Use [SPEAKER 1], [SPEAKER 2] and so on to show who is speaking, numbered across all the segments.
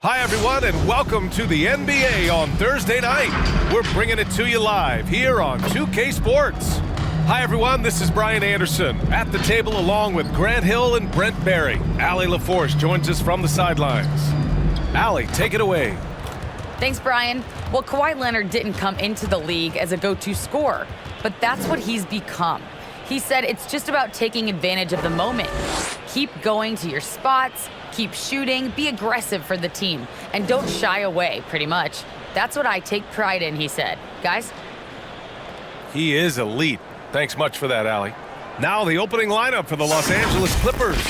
[SPEAKER 1] Hi, everyone, and welcome to the NBA on Thursday night. We're bringing it to you live here on 2K Sports. Hi, everyone. This is Brian Anderson at the table along with Grant Hill and Brent Barry. Allie LaForce joins us from the sidelines. Allie, take it away.
[SPEAKER 2] Thanks, Brian. Well, Kawhi Leonard didn't come into the league as a go-to scorer, but that's what he's become. He said it's just about taking advantage of the moment. Keep going to your spots, keep shooting, be aggressive for the team, and don't shy away, pretty much. That's what I take pride in, he said. Guys?
[SPEAKER 1] He is elite. Thanks much for that, Allie. Now the opening lineup for the Los Angeles Clippers.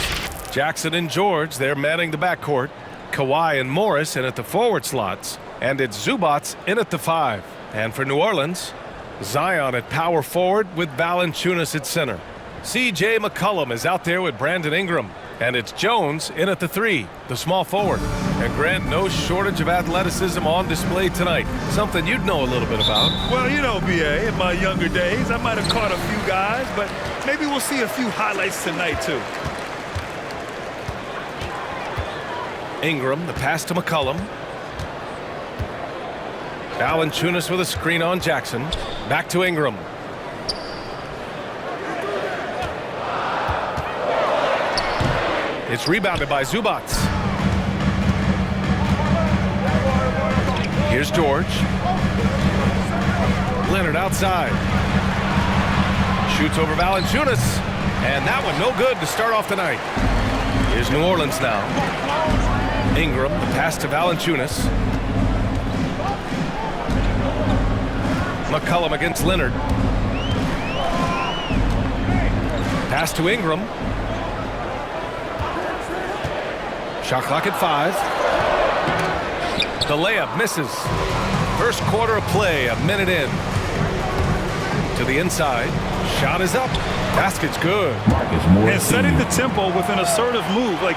[SPEAKER 1] Jackson and George, they're manning the backcourt. Kawhi and Morris in at the forward slots. And it's Zubac in at the 5. And for New Orleans, Zion at power forward with Valanciunas at center. C.J. McCollum is out there with Brandon Ingram. And it's Jones in at the 3, the small forward. And Grant, no shortage of athleticism on display tonight. Something you'd know a little bit about.
[SPEAKER 3] Well, you know, B.A., in my younger days, I might have caught a few guys, but maybe we'll see a few highlights tonight, too.
[SPEAKER 1] Ingram, the pass to McCollum. Valanciunas with a screen on Jackson. Back to Ingram. It's rebounded by Zubac. Here's George. Leonard outside. Shoots over Valanciunas. And that one no good to start off the night. Here's New Orleans now. Ingram, the pass to Valanciunas. McCollum against Leonard. Pass to Ingram. Shot clock at 5. The layup misses. First quarter of play, a minute in. To the inside. Shot is up. Basket's good.
[SPEAKER 3] And setting the tempo with an assertive move. Like,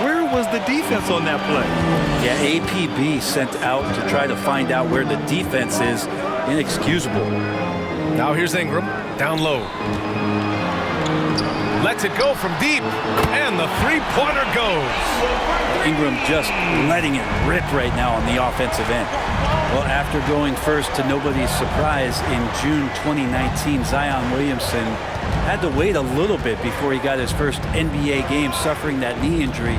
[SPEAKER 3] where was the defense on that play?
[SPEAKER 4] Yeah, APB sent out to try to find out where the defense is. Inexcusable.
[SPEAKER 1] Now here's Ingram. Down low. Lets it go from deep. And the three-pointer goes.
[SPEAKER 4] Ingram just letting it rip right now on the offensive end. Well, after going first to nobody's surprise in June 2019, Zion Williamson had to wait a little bit before he got his first NBA game, suffering that knee injury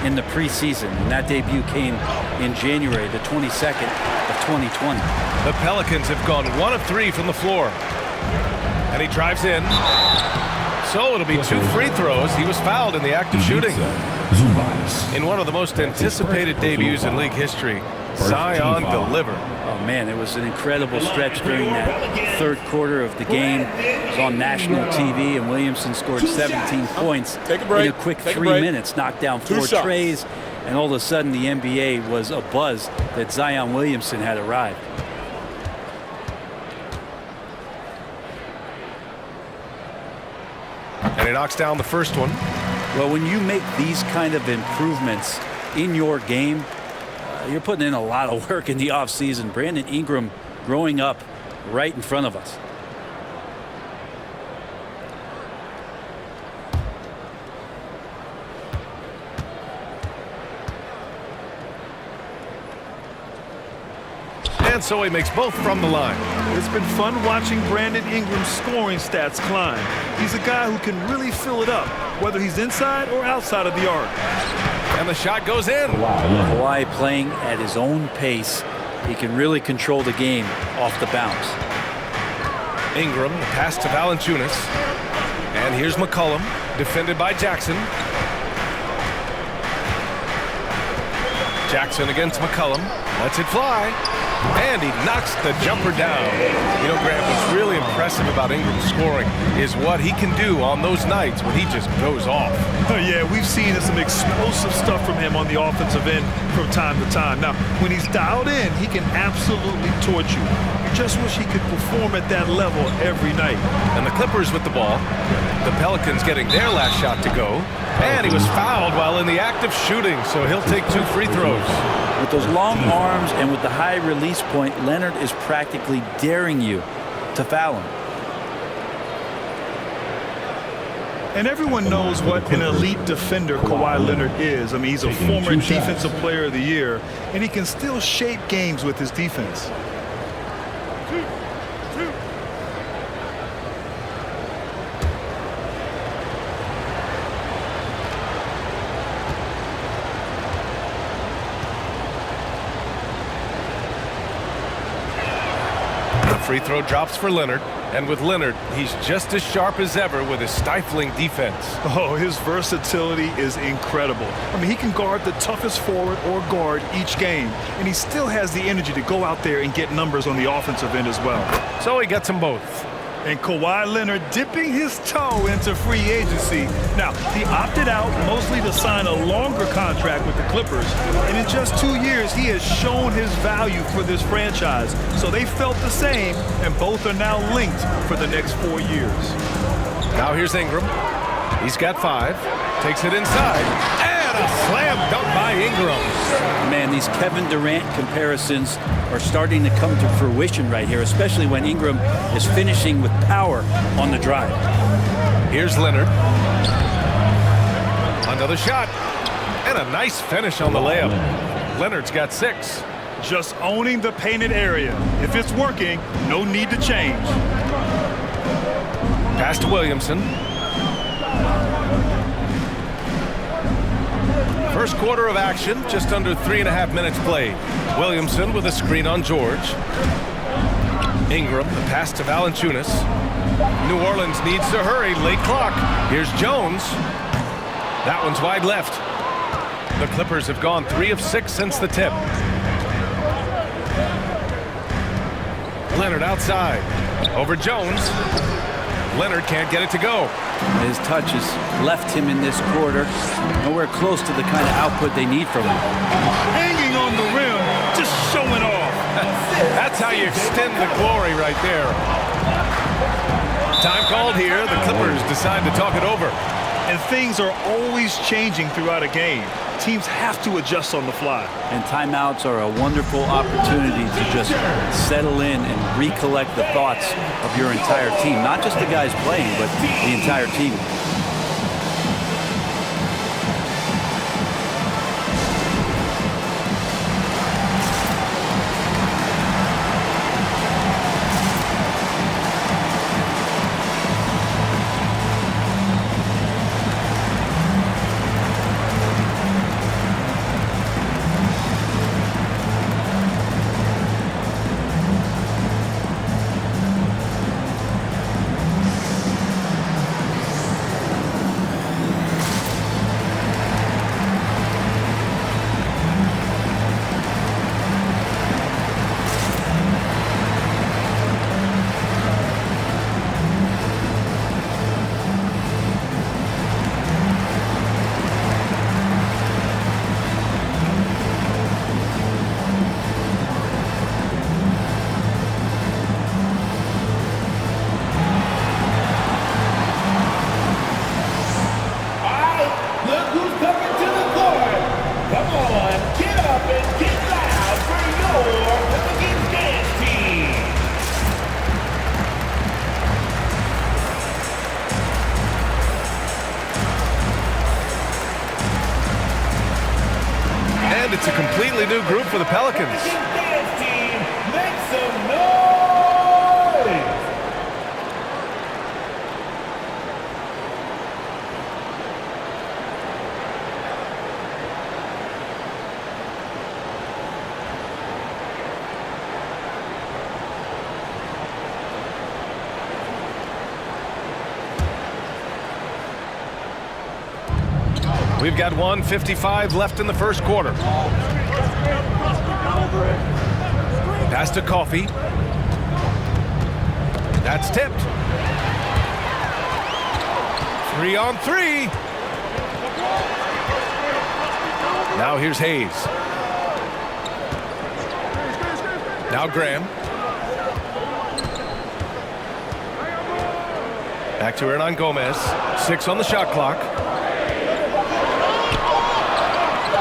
[SPEAKER 4] in the preseason. And that debut came in January, the 22nd of 2020.
[SPEAKER 1] The Pelicans have gone 1 of 3 from the floor. And he drives in. So it'll be 2 free throws. He was fouled in the act of shooting. In one of the most anticipated debuts in league history, Zion delivered.
[SPEAKER 4] Oh, man, it was an incredible stretch during that third quarter of the game. It was on national TV, and Williamson scored 17 points in a quick 3 minutes, knocked down 4 treys, and all of a sudden the NBA was abuzz that Zion Williamson had arrived.
[SPEAKER 1] And he knocks down the first one.
[SPEAKER 4] Well, when you make these kind of improvements in your game, you're putting in a lot of work in the offseason. Brandon Ingram growing up right in front of us.
[SPEAKER 1] And so he makes both from the line.
[SPEAKER 3] It's been fun watching Brandon Ingram's scoring stats climb. He's a guy who can really fill it up, whether he's inside or outside of the arc.
[SPEAKER 1] And the shot goes in.
[SPEAKER 4] Kawhi playing at his own pace. He can really control the game off the bounce.
[SPEAKER 1] Ingram, the pass to Valanciunas. And here's McCollum, defended by Jackson. Jackson against McCollum. Lets it fly. And he knocks the jumper down. You know, Grant, what's really impressive about Ingram's scoring is what he can do on those nights when he just goes off.
[SPEAKER 3] Oh, yeah, we've seen some explosive stuff from him on the offensive end from time to time. Now, when he's dialed in, he can absolutely torch you. You just wish he could perform at that level every night.
[SPEAKER 1] And the Clippers with the ball. The Pelicans getting their last shot to go. And he was fouled while in the act of shooting, so he'll take 2 free throws.
[SPEAKER 4] With those long arms and with the high release point, Leonard is practically daring you to foul him.
[SPEAKER 3] And everyone knows what an elite defender Kawhi Leonard is. I mean, he's a former Defensive Player of the Year, and he can still shape games with his defense.
[SPEAKER 1] Free throw drops for Leonard, and with Leonard, he's just as sharp as ever with his stifling defense.
[SPEAKER 3] Oh, his versatility is incredible. I mean, he can guard the toughest forward or guard each game, and he still has the energy to go out there and get numbers on the offensive end as well.
[SPEAKER 1] So he gets them both.
[SPEAKER 3] And Kawhi Leonard dipping his toe into free agency. Now, he opted out mostly to sign a longer contract with the Clippers. And in just 2 years, he has shown his value for this franchise. So they felt the same, and both are now linked for the next 4 years.
[SPEAKER 1] Now here's Ingram. He's got 5. Takes it inside. And a slam dunk by Ingram.
[SPEAKER 4] Man, these Kevin Durant comparisons are starting to come to fruition right here, especially when Ingram is finishing with power on the drive.
[SPEAKER 1] Here's Leonard. Another shot. And a nice finish on the layup. Leonard's got 6.
[SPEAKER 3] Just owning the painted area. If it's working, no need to change.
[SPEAKER 1] Pass to Williamson. First quarter of action, just under 3.5 minutes played. Williamson with a screen on George. Ingram, the pass to Valanciunas. New Orleans needs to hurry, late clock. Here's Jones. That one's wide left. The Clippers have gone 3 of 6 since the tip. Leonard outside. Over Jones. Leonard can't get it to go.
[SPEAKER 4] His touch has left him in this quarter. Nowhere close to the kind of output they need from him.
[SPEAKER 3] Hanging on the rim, just showing off.
[SPEAKER 1] That's how you extend the glory right there. Time called here. The Clippers decide to talk it over.
[SPEAKER 3] And things are always changing throughout a game. Teams have to adjust on the fly.
[SPEAKER 4] And timeouts are a wonderful opportunity to just settle in and recollect the thoughts of your entire team. Not just the guys playing, but the entire team.
[SPEAKER 1] It's a completely new group for the Pelicans.
[SPEAKER 5] Dance team, make some noise!
[SPEAKER 1] We've got 1:55 left in the first quarter. Pass to Coffey. That's tipped. 3 on 3. Now here's Hayes. Now Graham. Back to Hernan Gomez. 6 on the shot clock.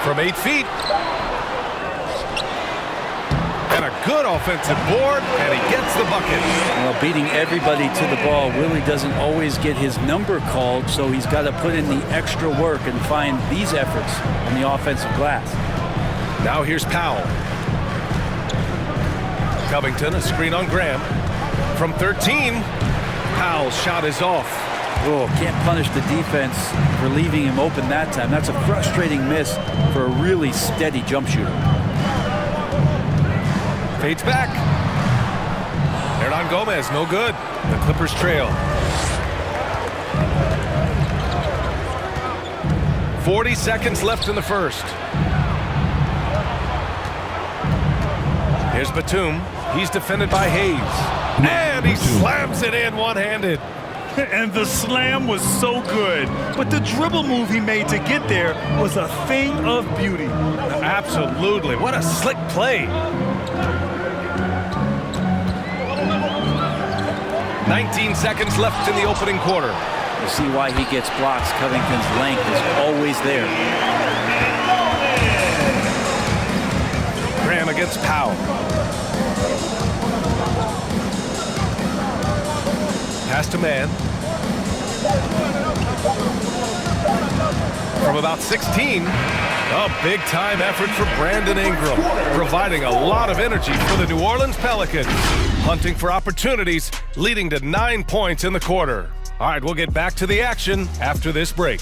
[SPEAKER 1] From 8 feet. And a good offensive board, and he gets the bucket.
[SPEAKER 4] Well, beating everybody to the ball, Willie doesn't always get his number called, so he's got to put in the extra work and find these efforts on the offensive glass.
[SPEAKER 1] Now here's Powell. Covington, a screen on Graham. From 13, Powell's shot is off.
[SPEAKER 4] Oh, can't punish the defense for leaving him open that time. That's a frustrating miss for a really steady jump shooter.
[SPEAKER 1] Fades back. Hernan Gomez, no good. The Clippers trail. 40 seconds left in the first. Here's Batum. He's defended by Hayes. And he slams it in one-handed.
[SPEAKER 3] And the slam was so good, but the dribble move he made to get there was a thing of beauty.
[SPEAKER 1] Absolutely. What a slick play. 19 seconds left in the opening quarter.
[SPEAKER 4] You see why he gets blocks. Covington's length is always there.
[SPEAKER 1] Graham against Powell. Pass to man. From about 16, a big-time effort for Brandon Ingram, providing a lot of energy for the New Orleans Pelicans, hunting for opportunities, leading to 9 points in the quarter. All right, we'll get back to the action after this break.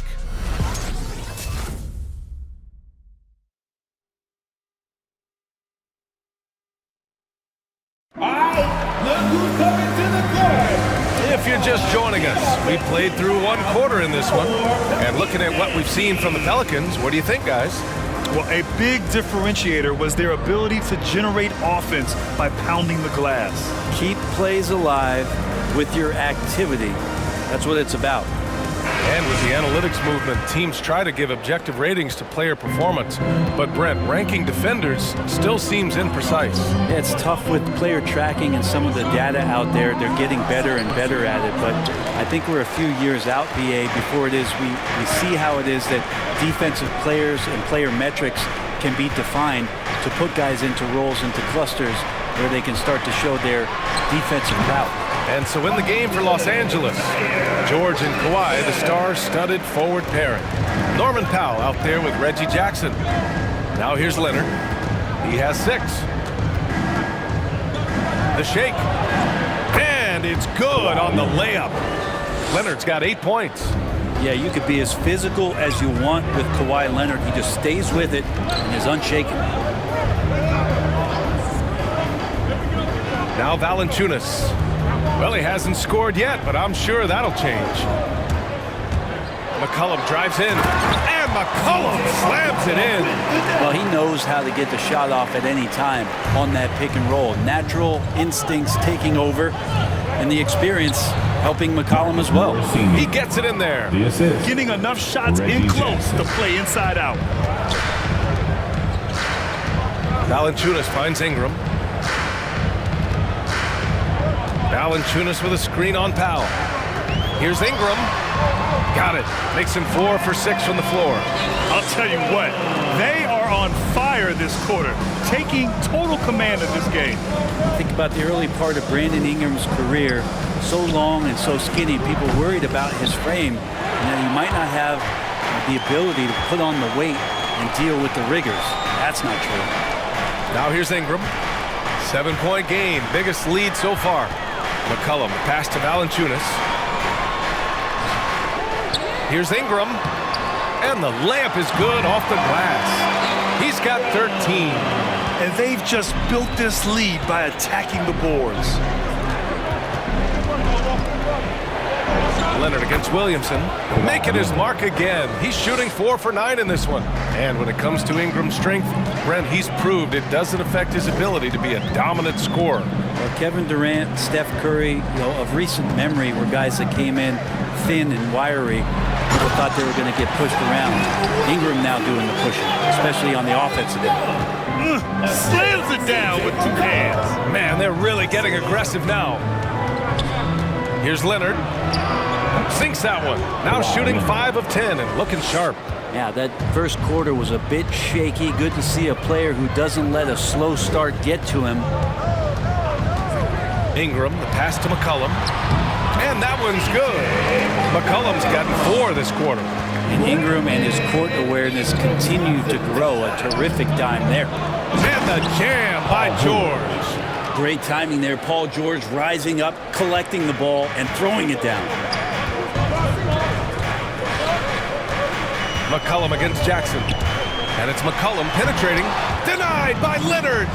[SPEAKER 1] If you're just joining us, we played through one quarter in this one. And looking at what we've seen from the Pelicans, what do you think, guys?
[SPEAKER 3] Well, a big differentiator was their ability to generate offense by pounding the glass.
[SPEAKER 4] Keep plays alive with your activity. That's what it's about.
[SPEAKER 1] And with the analytics movement, teams try to give objective ratings to player performance. But Brent, ranking defenders still seems imprecise.
[SPEAKER 4] Yeah, it's tough with player tracking and some of the data out there. They're getting better and better at it. But I think we're a few years out, BA, before it is we see how it is that defensive players and player metrics can be defined to put guys into roles, into clusters, where they can start to show their defensive route.
[SPEAKER 1] And so in the game for Los Angeles, George and Kawhi, the star-studded forward pairing. Norman Powell out there with Reggie Jackson. Now here's Leonard. He has 6. The shake. And it's good on the layup. Leonard's got 8 points.
[SPEAKER 4] Yeah, you could be as physical as you want with Kawhi Leonard. He just stays with it and is unshaken.
[SPEAKER 1] Now Valanciunas. Well, he hasn't scored yet, but I'm sure that'll change. McCollum drives in, and McCollum slams it in.
[SPEAKER 4] Well, he knows how to get the shot off at any time on that pick and roll. Natural instincts taking over, and the experience helping McCollum as well.
[SPEAKER 1] He gets it in there.
[SPEAKER 3] Getting enough shots in close to play inside out.
[SPEAKER 1] Valanciunas finds Ingram. Valanciunas with a screen on Powell. Here's Ingram. Got it. Makes him 4 for 6 from the floor.
[SPEAKER 3] I'll tell you what, they are on fire this quarter, taking total command of this game.
[SPEAKER 4] Think about the early part of Brandon Ingram's career. So long and so skinny, people worried about his frame, and that he might not have the ability to put on the weight and deal with the rigors. That's not true.
[SPEAKER 1] Now here's Ingram. 7-point game. Biggest lead so far. McCollum pass to Valanciunas. Here's Ingram. And the layup is good off the glass. He's got 13.
[SPEAKER 3] And they've just built this lead by attacking the boards.
[SPEAKER 1] Leonard against Williamson, making his mark again. He's shooting 4 for 9 in this one. And when it comes to Ingram's strength, Brent, he's proved it doesn't affect his ability to be a dominant scorer.
[SPEAKER 4] Well, Kevin Durant, Steph Curry, of recent memory, were guys that came in thin and wiry. People thought they were going to get pushed around. Ingram now doing the pushing, especially on the offensive end.
[SPEAKER 3] Slams it down with 2 hands.
[SPEAKER 1] Man, they're really getting aggressive now. Here's Leonard. Sinks that one. Now shooting 5 of 10 and looking sharp.
[SPEAKER 4] Yeah, that first quarter was a bit shaky. Good to see a player who doesn't let a slow start get to him.
[SPEAKER 1] Ingram, the pass to McCollum. And that one's good. McCollum's gotten 4 this quarter.
[SPEAKER 4] And Ingram and his court awareness continue to grow. A terrific dime there.
[SPEAKER 1] And the jam by George.
[SPEAKER 4] Great timing there. Paul George rising up, collecting the ball, and throwing it down.
[SPEAKER 1] McCollum against Jackson. And it's McCollum penetrating. Denied by Leonard.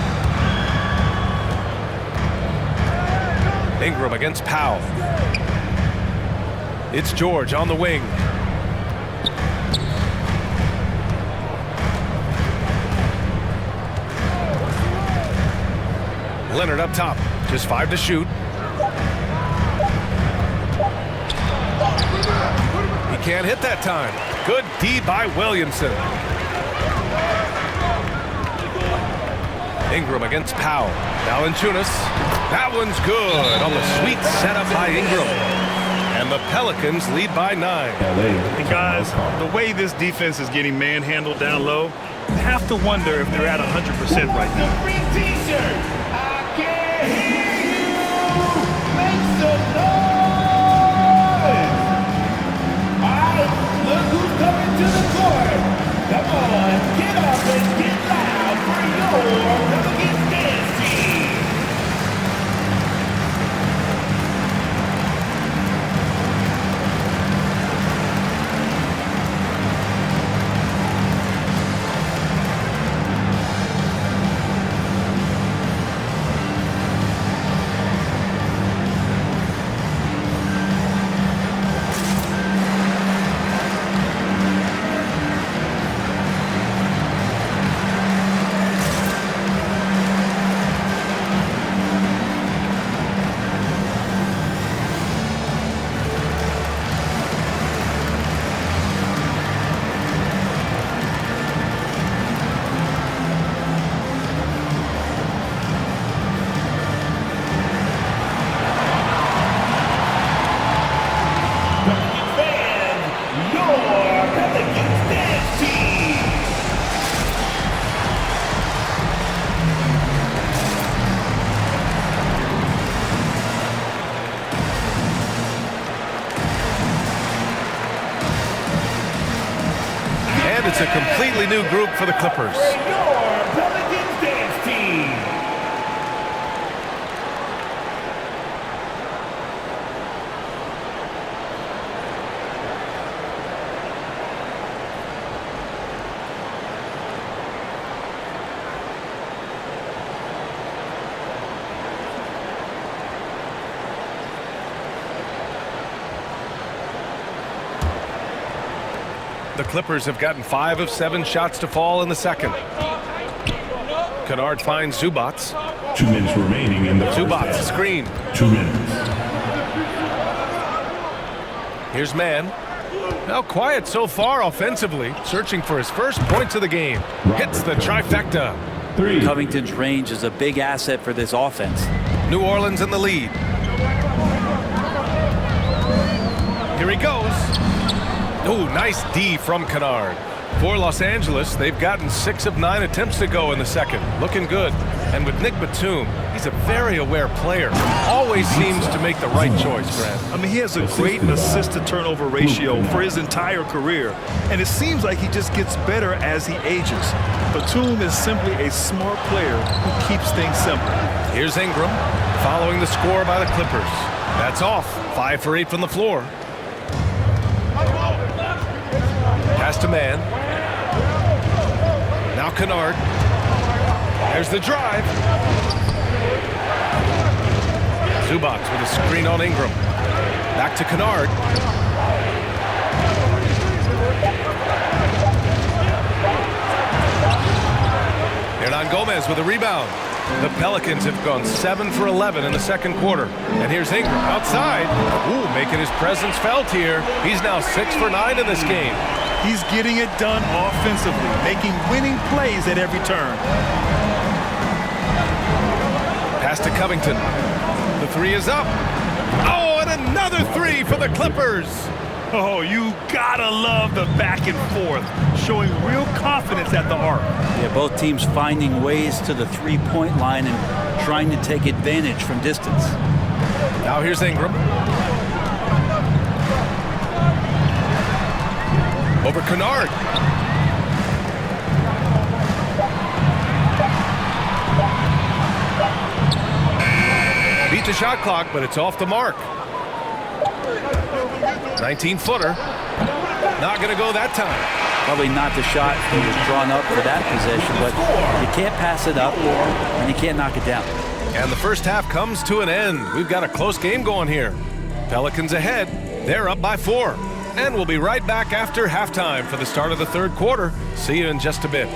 [SPEAKER 1] Ingram against Powell. It's George on the wing. Leonard up top. Just 5 to shoot. He can't hit that time. Good D by Williamson. Ingram against Powell. Valanciunas. That one's good on the sweet setup by Ingram. And the Pelicans lead by 9.
[SPEAKER 3] And guys, the way this defense is getting manhandled down low, you have to wonder if they're at 100% right now.
[SPEAKER 5] The free t-shirt. I can't hear you. Make some noise. All right, look who's coming to the court. Come on, get up and get loud for your Pelicans dance team.
[SPEAKER 1] It's a completely new group for the Clippers.
[SPEAKER 5] Your Pelicans dance team.
[SPEAKER 1] The Clippers have gotten 5 of 7 shots to fall in the second. Kennard finds Zubats.
[SPEAKER 6] 2 minutes remaining in the first
[SPEAKER 1] Zubats
[SPEAKER 6] half.
[SPEAKER 1] screen.
[SPEAKER 6] 2 minutes.
[SPEAKER 1] Here's Mann. Now quiet so far offensively, searching for his first points of the game. Hits the trifecta.
[SPEAKER 6] 3.
[SPEAKER 4] Covington's range is a big asset for this offense.
[SPEAKER 1] New Orleans in the lead. Here he goes. Oh, nice D from Kennard. For Los Angeles, they've gotten 6 of 9 attempts to go in the second. Looking good. And with Nick Batum, he's a very aware player. Always seems to make the right choice, Grant.
[SPEAKER 3] I mean, he has a great assist-to-turnover ratio for his entire career, and it seems like he just gets better as he ages. Batum is simply a smart player who keeps things simple.
[SPEAKER 1] Here's Ingram, following the score by the Clippers. That's off. 5 for 8 from the floor. Pass to Mann. Now Kennard. There's the drive. Zubats with a screen on Ingram. Back to Kennard. Hernan Gomez with a rebound. The Pelicans have gone 7 for 11 in the second quarter. And here's Ingram outside. Ooh, making his presence felt here. He's now 6 for 9 in this game.
[SPEAKER 3] He's getting it done offensively, making winning plays at every turn.
[SPEAKER 1] Pass to Covington. The 3 is up. Oh, and another 3 for the Clippers.
[SPEAKER 3] Oh, you gotta love the back and forth, showing real confidence at the arc.
[SPEAKER 4] Yeah, both teams finding ways to the three-point line and trying to take advantage from distance.
[SPEAKER 1] Now here's Ingram. Over Kennard. Beat the shot clock, but it's off the mark. 19-footer. Not going to go that time.
[SPEAKER 4] Probably not the shot that was drawn up for that possession, but you can't pass it up and you can't knock it down.
[SPEAKER 1] And the first half comes to an end. We've got a close game going here. Pelicans ahead. They're up by 4. And we'll be right back after halftime for the start of the third quarter. See you in just a bit.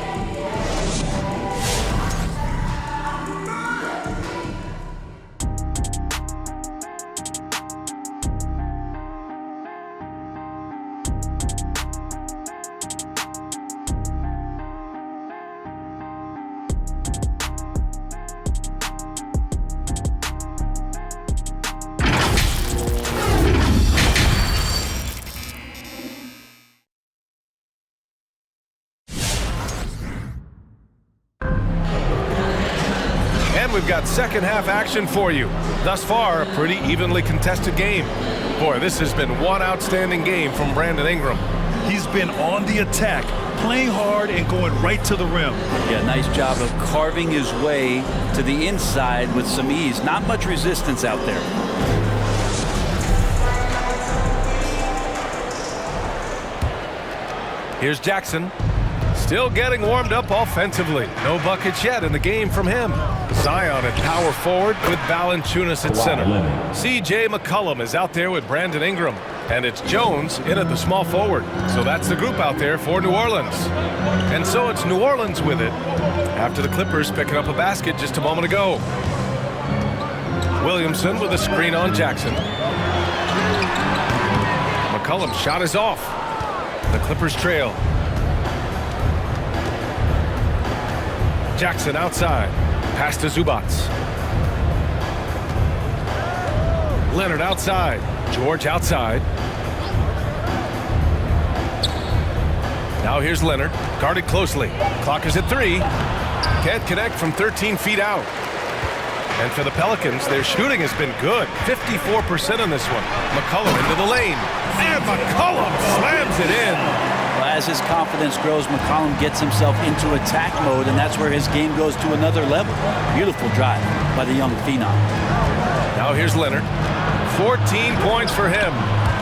[SPEAKER 1] And we've got second half action for you. Thus far, a pretty evenly contested game. Boy, this has been one outstanding game from Brandon Ingram.
[SPEAKER 3] He's been on the attack, playing hard and going right to the rim.
[SPEAKER 4] Yeah, nice job of carving his way to the inside with some ease. Not much resistance out there.
[SPEAKER 1] Here's Jackson. Still getting warmed up offensively. No buckets yet in the game from him. Zion at power forward with Valanciunas at center. C.J. McCollum is out there with Brandon Ingram. And it's Jones in at the small forward. So that's the group out there for New Orleans. And so it's New Orleans with it after the Clippers picking up a basket just a moment ago. Williamson with a screen on Jackson. McCollum's shot is off. The Clippers trail. Jackson outside. Pass to Zubac. Leonard outside. George outside. Now here's Leonard. Guarded closely. Clock is at 3. Can't connect from 13 feet out. And for the Pelicans, their shooting has been good. 54% on this one. McCollum into the lane. And McCollum slams it in.
[SPEAKER 4] Well, as his confidence grows, McCollum gets himself into attack mode, and that's where his game goes to another level. Beautiful drive by the young phenom.
[SPEAKER 1] Now here's Leonard. 14 points for him.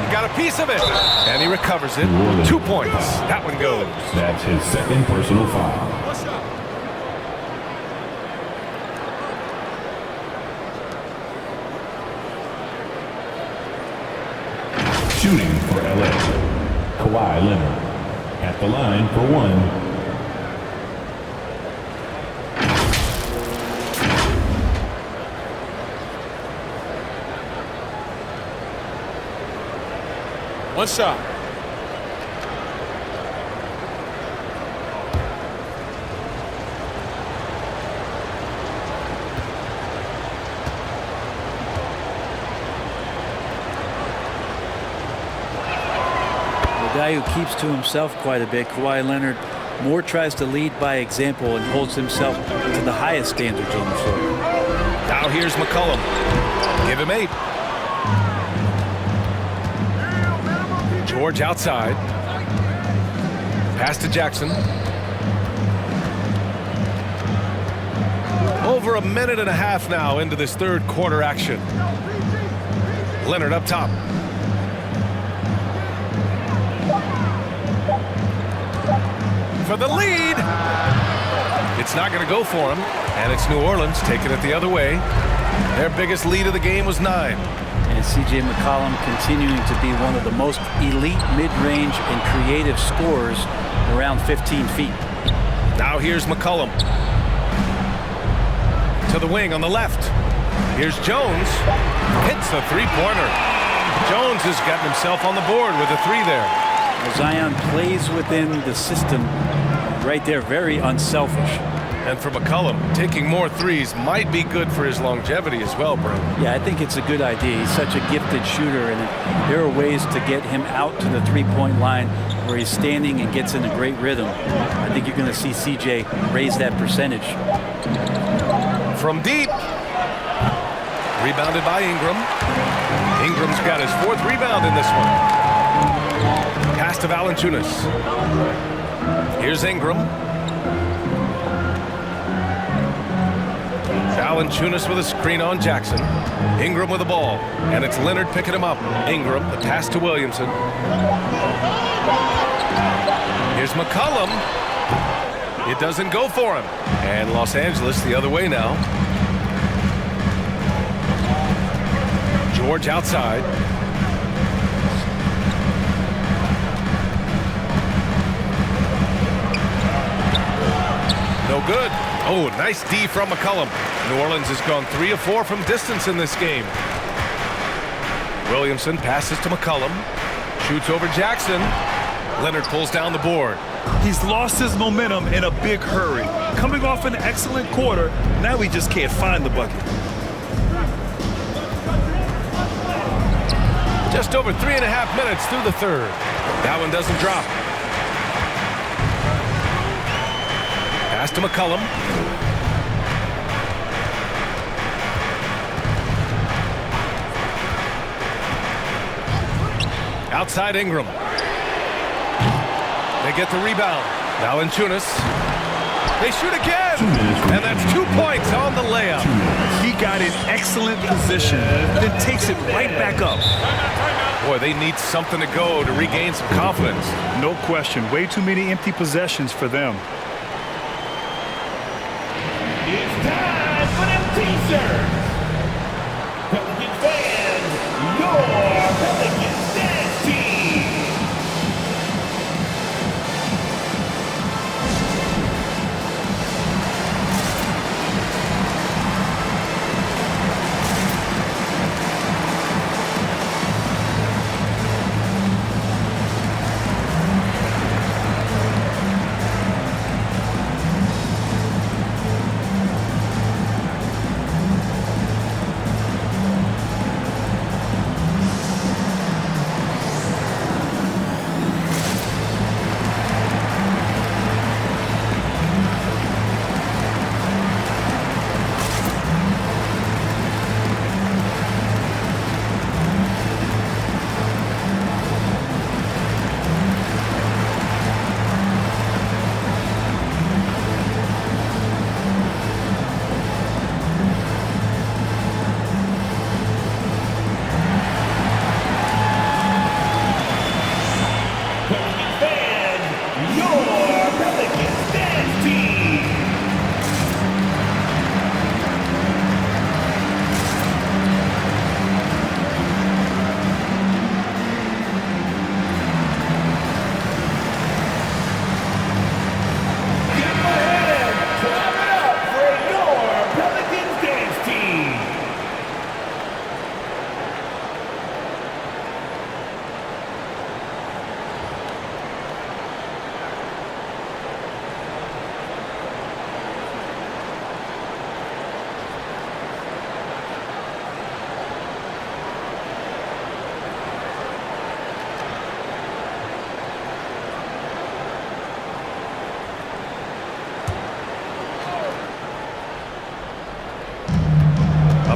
[SPEAKER 1] He got a piece of it, and he recovers it. 2 points. That one goes.
[SPEAKER 6] That's his second personal foul. Shooting for LA, Kawhi Leonard. At the line for 1.
[SPEAKER 1] One shot.
[SPEAKER 4] Guy who keeps to himself quite a bit. Kawhi Leonard more tries to lead by example and holds himself to the highest standards on the floor.
[SPEAKER 1] Now here's McCollum. Give him 8. George outside. Pass to Jackson. Over a minute and a half now into this third quarter action. Leonard up top. For the lead. It's not going to go for him, and it's New Orleans taking it the other way. Their biggest lead of the game was 9.
[SPEAKER 4] And C.J. McCollum continuing to be one of the most elite mid-range and creative scorers around 15 feet.
[SPEAKER 1] Now here's McCollum. To the wing on the left. Here's Jones. Hits the three-pointer. Jones has gotten himself on the board with a 3 there.
[SPEAKER 4] Well, Zion plays within the system right there, very unselfish.
[SPEAKER 1] And for McCollum, taking more threes might be good for his longevity as well, bro.
[SPEAKER 4] Yeah, I think it's a good idea. He's such a gifted shooter, and there are ways to get him out to the three-point line where he's standing and gets in a great rhythm. I think you're going to see CJ raise that percentage.
[SPEAKER 1] From deep. Rebounded by Ingram. Ingram's got his 4th rebound in this one. Pass to Valanciunas. Here's Ingram. Valanciunas with a screen on Jackson. Ingram with the ball. And it's Leonard picking him up. Ingram, the pass to Williamson. Here's McCollum. It doesn't go for him. And Los Angeles the other way now. George outside. No good. Oh, nice D from McCollum. New Orleans has gone 3 of 4 from distance in this game. Williamson passes to McCollum. Shoots over Jackson. Leonard pulls down the board.
[SPEAKER 3] He's lost his momentum in a big hurry. Coming off an excellent quarter, now he just can't find the bucket.
[SPEAKER 1] Just over 3.5 minutes through the third. That one doesn't drop. Pass to McCollum. Outside Ingram. They get the rebound. Valanciunas. They shoot again. And that's 2 points on the layup.
[SPEAKER 3] He got in excellent position, then takes it right back up.
[SPEAKER 1] Boy, they need something to go to regain some confidence.
[SPEAKER 3] No question. Way too many empty possessions for them.
[SPEAKER 5] It's time for them t-shirts. Pelicans fans, your Pelicans dance team.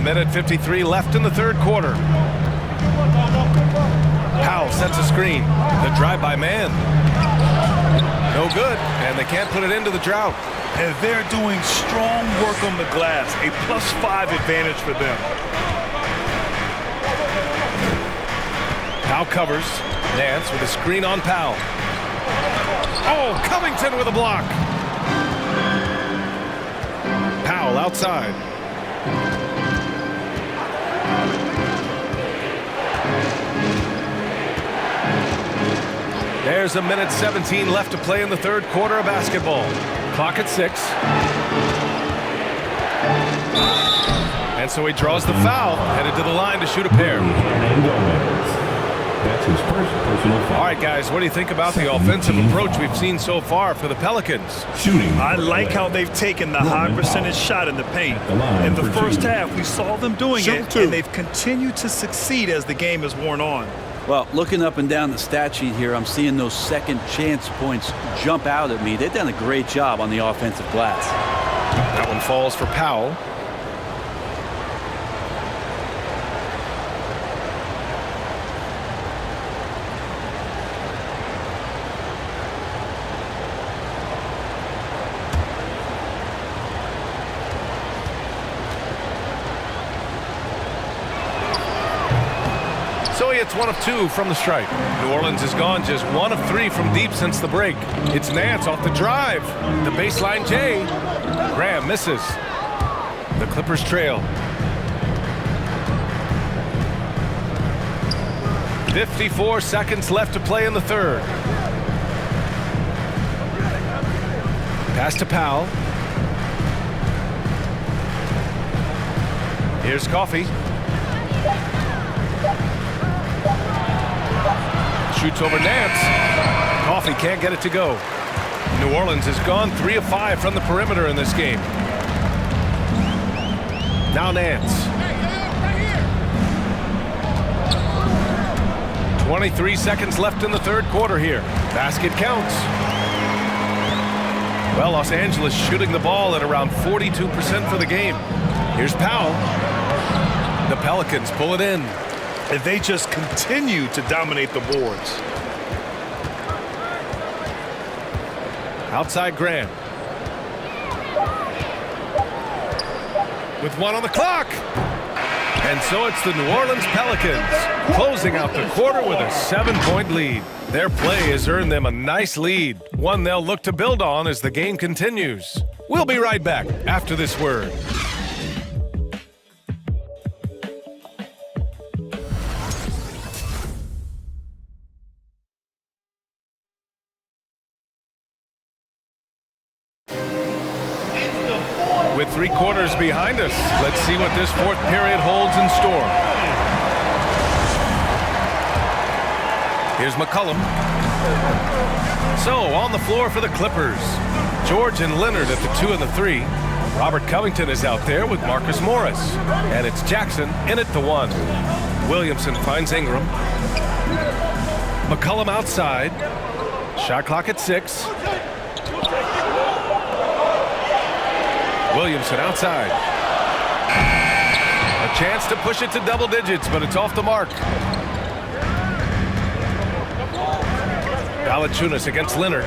[SPEAKER 1] Minute 53 left in the third quarter. Powell sets a screen. The drive by man. No good, and they can't put it into the drought.
[SPEAKER 3] And they're doing strong work on the glass. A +5 advantage for them.
[SPEAKER 1] Powell covers. Nance with a screen on Powell. Oh, Covington with a block. Powell outside. There's a minute 17 left to play in the third quarter of basketball. Clock at 6. And so he draws the foul, headed to the line to shoot a pair.
[SPEAKER 6] That's his first personal foul.
[SPEAKER 1] All right, guys, what do you think about the offensive approach we've seen so far for the Pelicans?
[SPEAKER 6] Shooting.
[SPEAKER 3] I
[SPEAKER 6] for
[SPEAKER 3] like
[SPEAKER 6] LA.
[SPEAKER 3] how they've taken the high percentage shot in the paint.
[SPEAKER 6] At the line
[SPEAKER 3] In the
[SPEAKER 6] for
[SPEAKER 3] first
[SPEAKER 6] two.
[SPEAKER 3] half, we saw them doing it, and they've continued to succeed as the game has worn on.
[SPEAKER 4] Well, looking up and down the stat sheet here, I'm seeing those second chance points jump out at me. They've done a great job on the offensive glass.
[SPEAKER 1] That one falls for Powell. So he hits 1 of 2 from the stripe. New Orleans has gone just 1 of 3 from deep since the break. It's Nance off the drive. The baseline J. Graham misses. The Clippers trail. 54 seconds left to play in the third. Pass to Powell. Here's Coffey. Shoots over Nance. Coffey can't get it to go. New Orleans has gone 3 of 5 from the perimeter in this game. Now Nance. 23 seconds left in the third quarter here. Basket counts. Well, Los Angeles shooting the ball at around 42% for the game. Here's Powell. The Pelicans pull it in.
[SPEAKER 3] And they just continue to dominate the boards.
[SPEAKER 1] Outside Graham. With 1 on the clock. And so it's the New Orleans Pelicans closing out the quarter with a 7-point lead. Their play has earned them a nice lead, one they'll look to build on as the game continues. We'll be right back after this word. With 3 quarters behind us, let's see what this fourth period holds in store. Here's McCollum. So, on the floor for the Clippers. George and Leonard at the 2 and the 3. Robert Covington is out there with Marcus Morris. And it's Jackson in at the 1. Williamson finds Ingram. McCollum outside. Shot clock at 6. Williamson outside. A chance to push it to double digits, but it's off the mark. Valanciunas against Leonard.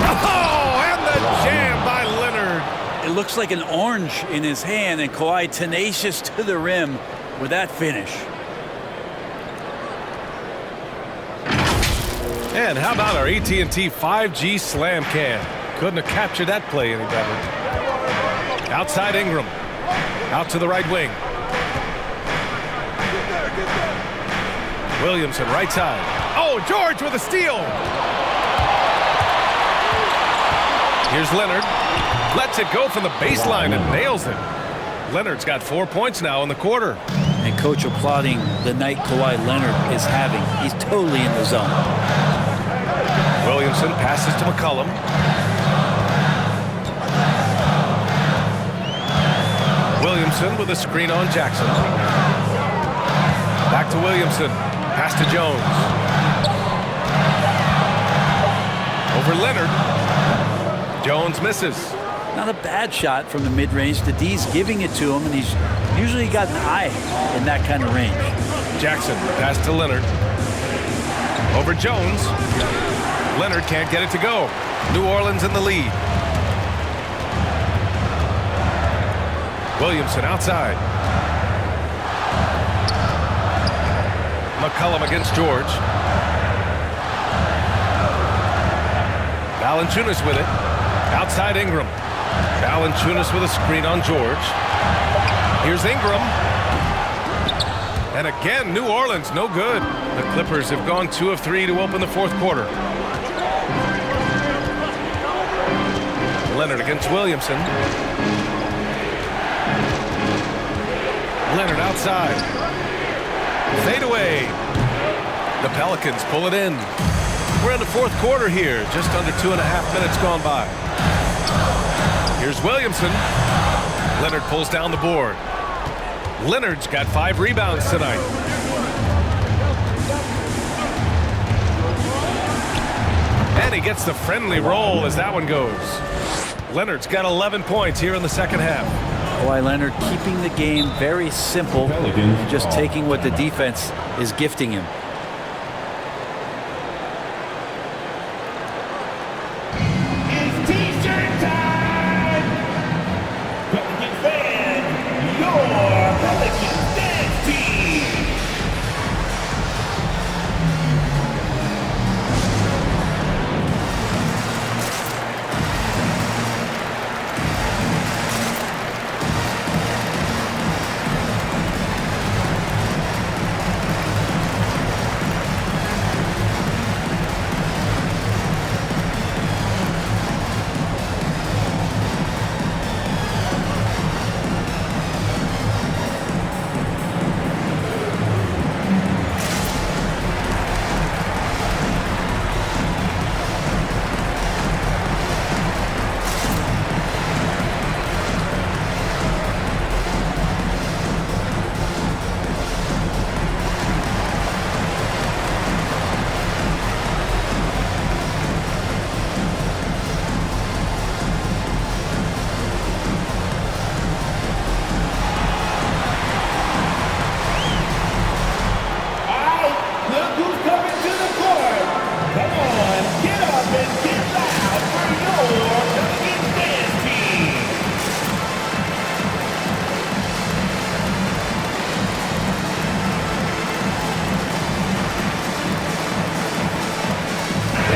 [SPEAKER 1] Oh, and the jam by Leonard.
[SPEAKER 4] It looks like an orange in his hand, and Kawhi tenacious to the rim with that finish.
[SPEAKER 1] And how about our AT&T 5G slam cam? Couldn't have captured that play any better. Outside Ingram. Out to the right wing. Williamson right side. Oh, George with a steal. Here's Leonard. Lets it go from the baseline and nails it. Leonard's got 4 points now in the quarter.
[SPEAKER 4] And coach applauding the night Kawhi Leonard is having. He's totally in the zone.
[SPEAKER 1] Williamson passes to McCollum. Williamson with a screen on Jackson. Back to Williamson. Pass to Jones. Over Leonard. Jones misses.
[SPEAKER 4] Not a bad shot from the mid-range. The D's giving it to him, and he's usually got an eye in that kind of range.
[SPEAKER 1] Jackson pass to Leonard. Over Jones. Leonard can't get it to go. New Orleans in the lead. Williamson outside. McCollum against George. Valanciunas with it. Outside Ingram. Valanciunas with a screen on George. Here's Ingram. And again, New Orleans, no good. The Clippers have gone 2 of 3 to open the fourth quarter. Leonard against Williamson. Leonard outside. Fadeaway. The Pelicans pull it in. We're in the fourth quarter here. Just under 2.5 minutes gone by. Here's Williamson. Leonard pulls down the board. Leonard's got 5 rebounds tonight. And he gets the friendly roll as that one goes. Leonard's got 11 points here in the second half.
[SPEAKER 4] Kawhi Leonard keeping the game very simple, and just taking what the defense is gifting him.
[SPEAKER 5] It's T-shirt time! Pelicans fan, your Pelicans dance team!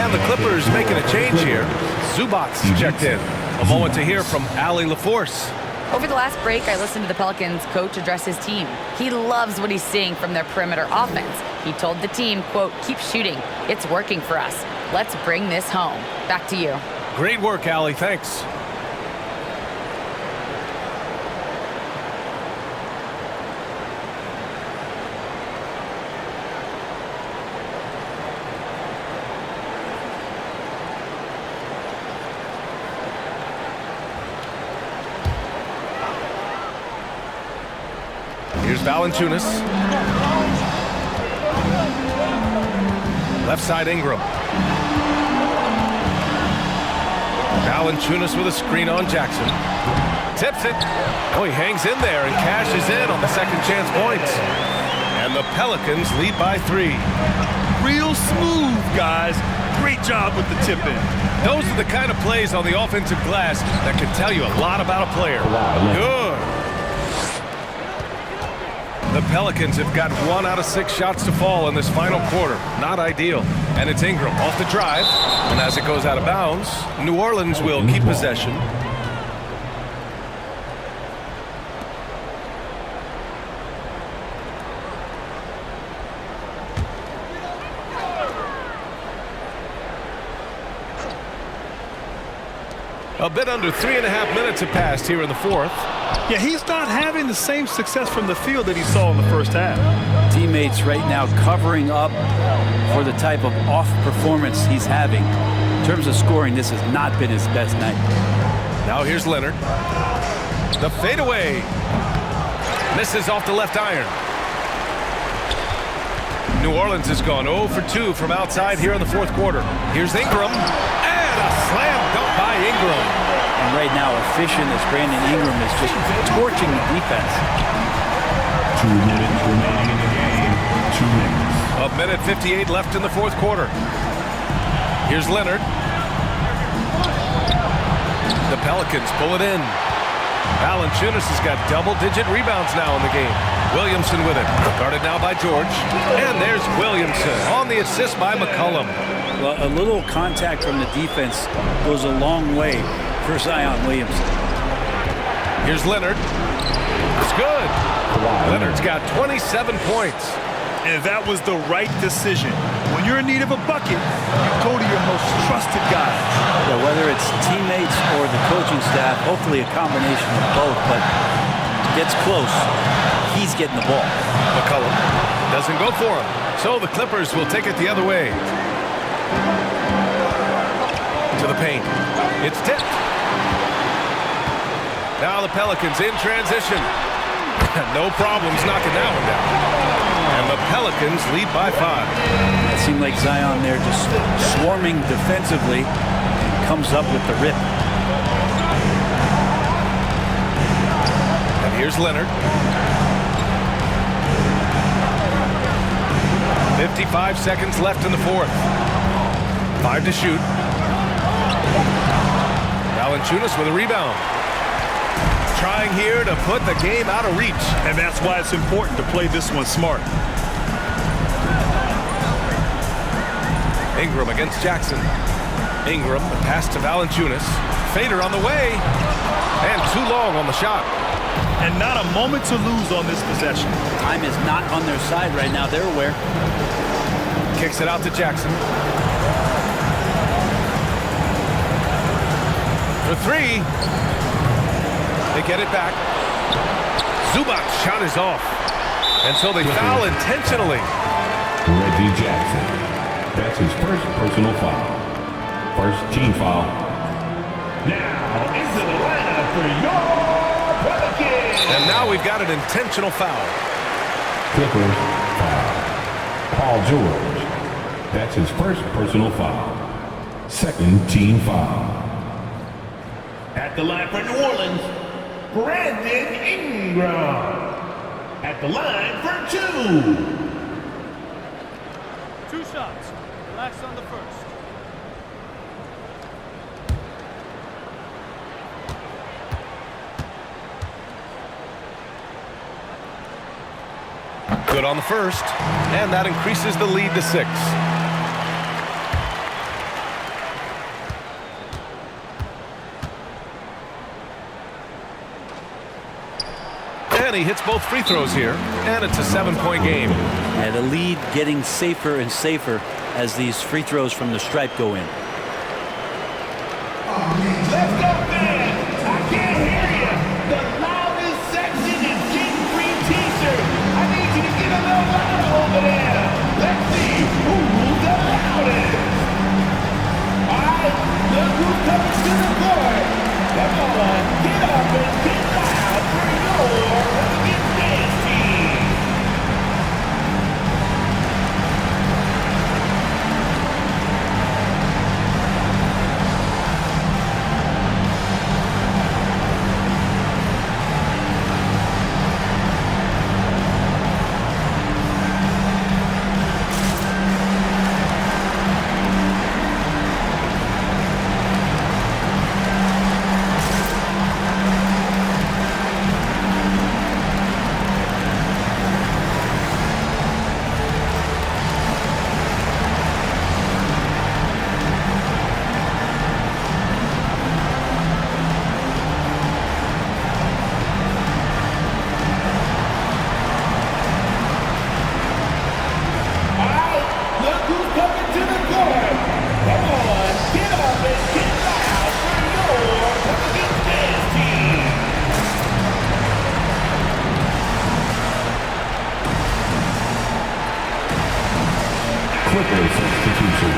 [SPEAKER 1] And the Clippers making a change here. Zubac's checked in. A moment to hear from Allie LaForce.
[SPEAKER 2] Over the last break, I listened to the Pelicans coach address his team. He loves what he's seeing from their perimeter offense. He told the team, quote, "Keep shooting. It's working for us. Let's bring this home." Back to you.
[SPEAKER 1] Great work, Allie. Thanks. Here's Valanciunas. Left side Ingram. Valanciunas with a screen on Jackson. Tips it. Oh, he hangs in there and cashes in on the second chance points. And the Pelicans lead by 3.
[SPEAKER 3] Real smooth, guys. Great job with the tip-in.
[SPEAKER 1] Those are the kind of plays on the offensive glass that can tell you a lot about a player. Good. The Pelicans have got 1 out of 6 shots to fall in this final quarter. Not ideal. And it's Ingram off the drive. And as it goes out of bounds, New Orleans will keep possession. A bit under 3.5 minutes have passed here in the fourth.
[SPEAKER 3] Yeah, he's not having the same success from the field that he saw in the first half.
[SPEAKER 4] Teammates right now covering up for the type of off performance he's having. In terms of scoring, this has not been his best night.
[SPEAKER 1] Now here's Leonard. The fadeaway. Misses off the left iron. New Orleans has gone 0 for 2 from outside here in the fourth quarter. Here's Ingram. And a slam dunk by Ingram.
[SPEAKER 4] And right now, efficient as Brandon Ingram is just torching the defense.
[SPEAKER 6] 2 minutes remaining in the game. 2 minutes.
[SPEAKER 1] A minute 58 left in the fourth quarter. Here's Leonard. The Pelicans pull it in. Valanciunas has got double-digit rebounds now in the game. Williamson with it. Guarded now by George. And there's Williamson on the assist by McCollum.
[SPEAKER 4] Well, a little contact from the defense goes a long way for Zion Williamson.
[SPEAKER 1] Here's Leonard. It's good. Leonard's got 27 points.
[SPEAKER 3] And that was the right decision. When you're in need of a bucket, you go to your most trusted guys.
[SPEAKER 4] Yeah, whether it's teammates or the coaching staff, hopefully a combination of both, but gets close. He's getting the ball.
[SPEAKER 1] McCollum. Doesn't go for him. So the Clippers will take it the other way. To the paint. It's tipped. Now the Pelicans in transition. No problems knocking that one down. And the Pelicans lead by 5.
[SPEAKER 4] It seemed like Zion there just swarming defensively. Comes up with the rip.
[SPEAKER 1] And here's Leonard. 55 seconds left in the fourth. 5 to shoot. Valanciunas with a rebound. Trying here to put the game out of reach.
[SPEAKER 3] And that's why it's important to play this one smart.
[SPEAKER 1] Ingram against Jackson. Ingram, the pass to Valanciunas. Fader on the way. And too long on the shot.
[SPEAKER 3] And not a moment to lose on this possession.
[SPEAKER 4] Time is not on their side right now. They're aware.
[SPEAKER 1] Kicks it out to Jackson. For 3. They get it back. Zubac's shot is off. And so they foul intentionally.
[SPEAKER 6] Reggie Jackson. That's his first personal foul. First team foul.
[SPEAKER 5] Now into the lineup for your Pelicans.
[SPEAKER 1] And now we've got an intentional foul.
[SPEAKER 6] Clippers foul. Paul George. That's his first personal foul. Second team foul.
[SPEAKER 5] At the line for New Orleans, Brandon Ingram. At the line for 2.
[SPEAKER 7] 2 shots. Relax on the first.
[SPEAKER 1] Good on the first. And that increases the lead to 6. And he hits both free throws here. And it's a 7-point game.
[SPEAKER 4] And the lead getting safer and safer as these free throws from the stripe go in.
[SPEAKER 5] Let's go, fans! I can't hear you. The loudest section is getting free t-shirts. I need you to get a little louder over there. Let's see who's the loudest. All right, look who's coming to the court. Come on, get up and get loud for your Pelicans dance team.
[SPEAKER 6] Clippers substitution.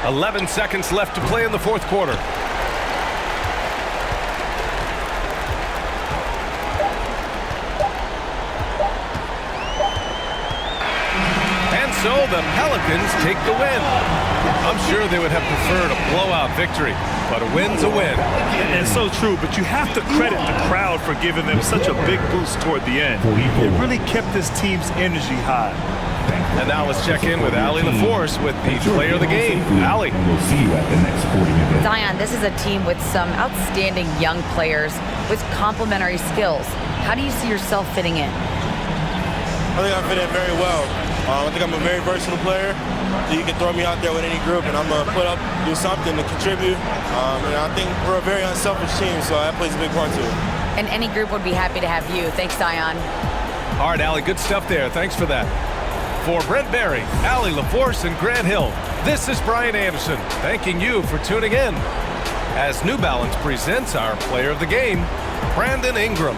[SPEAKER 1] .11 seconds left to play in the fourth quarter. And so the Pelicans take the win. I'm sure they would have preferred a blowout victory, but a win's a win.
[SPEAKER 3] And so true, but you have to credit the crowd for giving them such a big boost toward the end. It really kept this team's energy high.
[SPEAKER 1] And now let's check in with Allie LaForce with the player of the game. Allie.
[SPEAKER 6] We'll see you at the next sporting event.
[SPEAKER 2] Zion, this is a team with some outstanding young players with complementary skills. How do you see yourself fitting in?
[SPEAKER 8] I think I fit in very well. I think I'm a very versatile player. So you can throw me out there with any group, and I'm going to put up, do something to contribute. And I think we're a very unselfish team, so that plays a big part to it.
[SPEAKER 2] And any group would be happy to have you. Thanks, Zion.
[SPEAKER 1] All right, Allie, good stuff there. Thanks for that. For Brent Barry, Allie LaForce, and Grant Hill, this is Brian Anderson thanking you for tuning in as New Balance presents our player of the game, Brandon Ingram.